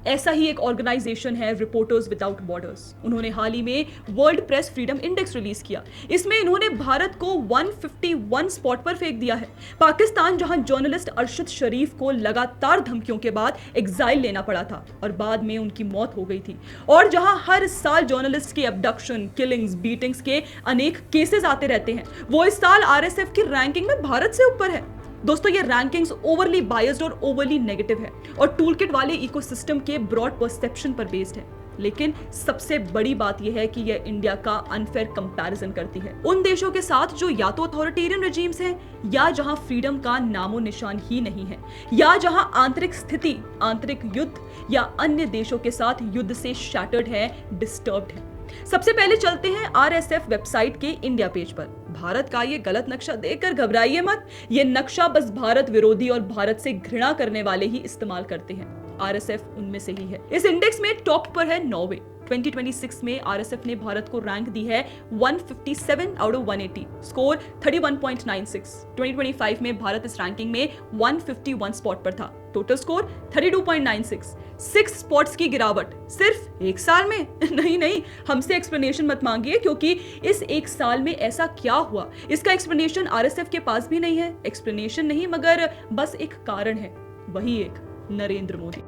ऐसा ही एक ऑर्गेनाइजेशन है रिपोर्टर्स विदाउट बॉर्डर्स। उन्होंने हाल ही में world press freedom index release किया। इसमें इन्होंने भारत को 151 स्पॉट पर फेंक दिया है। पाकिस्तान, जहां जर्नलिस्ट अरशद शरीफ को लगातार धमकियों के बाद एग्जाइल लेना पड़ा था और बाद में उनकी मौत हो गई थी, और जहां हर साल जर्नलिस्ट की अबडक्शन, किलिंग्स, बीटिंग्स के अनेक केसेस आते रहते हैं, वो इस साल आरएसएफ की रैंकिंग में भारत से ऊपर है। दोस्तों, ये रैंकिंग्स ओवरली बायस्ड और ओवरली नेगेटिव है और टूलकिट वाले इकोसिस्टम के ब्रॉड परसेप्शन पर बेस्ड है। लेकिन सबसे बड़ी बात यह है कि यह इंडिया का अनफेयर कंपैरिजन करती है उन देशों के साथ जो या तो अथॉरिटेरियन रेजिम्स हैं, या जहां फ्रीडम का नामो निशान ही नहीं है, या जहां आंतरिक स्थिति, आंतरिक युद्ध या अन्य देशों के साथ युद्ध से शैटर्ड है, डिस्टर्ब्ड है। सबसे पहले चलते हैं आरएसएफ वेबसाइट के इंडिया पेज पर। भारत का ये गलत नक्शा देखकर घबराइए मत। ये नक्शा बस भारत विरोधी और भारत से घृणा करने वाले ही इस्तेमाल करते हैं। आरएसएफ उनमें से ही है। इस इंडेक्स में टॉप पर है नॉर्वे। 2026 में आरएसएफ ने भारत को रैंक दी है 157 आउट ऑफ 180, स्कोर 31.96। 2025 में भारत इस रैंकिंग में 151 स्पॉट पर था, टोटल स्कोर 32.96। 6 स्पॉट्स की गिरावट सिर्फ एक साल में। नहीं, हमसे एक्सप्लेनेशन मत मांगिए, क्योंकि इस एक साल में ऐसा क्या हुआ, इसका एक्सप्लेनेशन आरएसएफ के पास भी नहीं है। एक्सप्लेनेशन नहीं, मगर बस एक कारण है, वही एक नरेंद्र मोदी।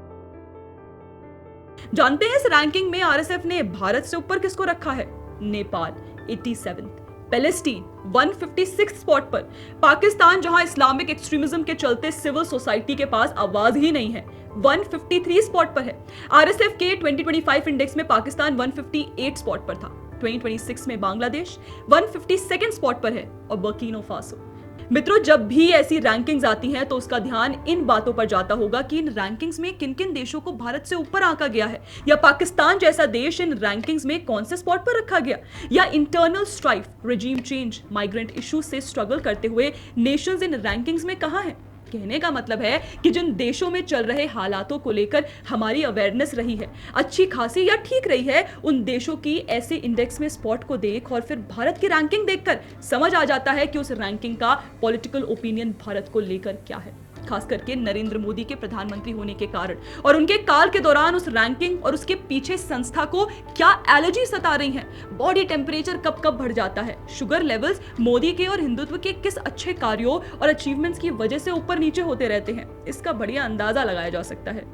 जानते हैं इस रैंकिंग में आरएसएफ ने भारत से ऊपर किसको रखा है? नेपाल 87, पैलेस्टीन 156 स्पॉट पर, पाकिस्तान, जहां इस्लामिक एक्सट्रीमिज्म के चलते सिविल सोसाइटी के पास आवाज ही नहीं है, 153 स्पॉट पर है। आरएसएफ के 2025 इंडेक्स में पाकिस्तान 158 स्पॉट पर था। 2026 में बांग्लादेश 152 स्पॉट पर है और बर्किनो फासो। मित्रों, जब भी ऐसी रैंकिंग्स आती हैं तो उसका ध्यान इन बातों पर जाता होगा कि इन रैंकिंग्स में किन किन देशों को भारत से ऊपर आंका गया है, या पाकिस्तान जैसा देश इन रैंकिंग्स में कौन से स्पॉट पर रखा गया, या internal strife, regime change, migrant issues से स्ट्रगल करते हुए नेशंस इन रैंकिंग्स में कहां हैं। कहने का मतलब है कि जिन देशों में चल रहे हालातों को लेकर हमारी अवेयरनेस रही है, अच्छी खासी या ठीक रही है, उन देशों की ऐसे इंडेक्स में स्पॉट को देख और फिर भारत की रैंकिंग देखकर समझ आ जाता है कि उस रैंकिंग का पॉलिटिकल ओपिनियन भारत को लेकर क्या है। खास करके नरेंद्र मोदी के प्रधानमंत्री होने के कारण और उनके काल के दौरान उस रैंकिंग और उसके पीछे संस्था को क्या एलर्जी सता रही है, बॉडी टेम्परेचर कब कब बढ़ जाता है, शुगर लेवल्स मोदी के और हिंदुत्व के किस अच्छे कार्यों और अचीवमेंट्स की वजह से ऊपर नीचे होते रहते हैं, इसका बढ़िया अंदाजा लगाया जा सकता है।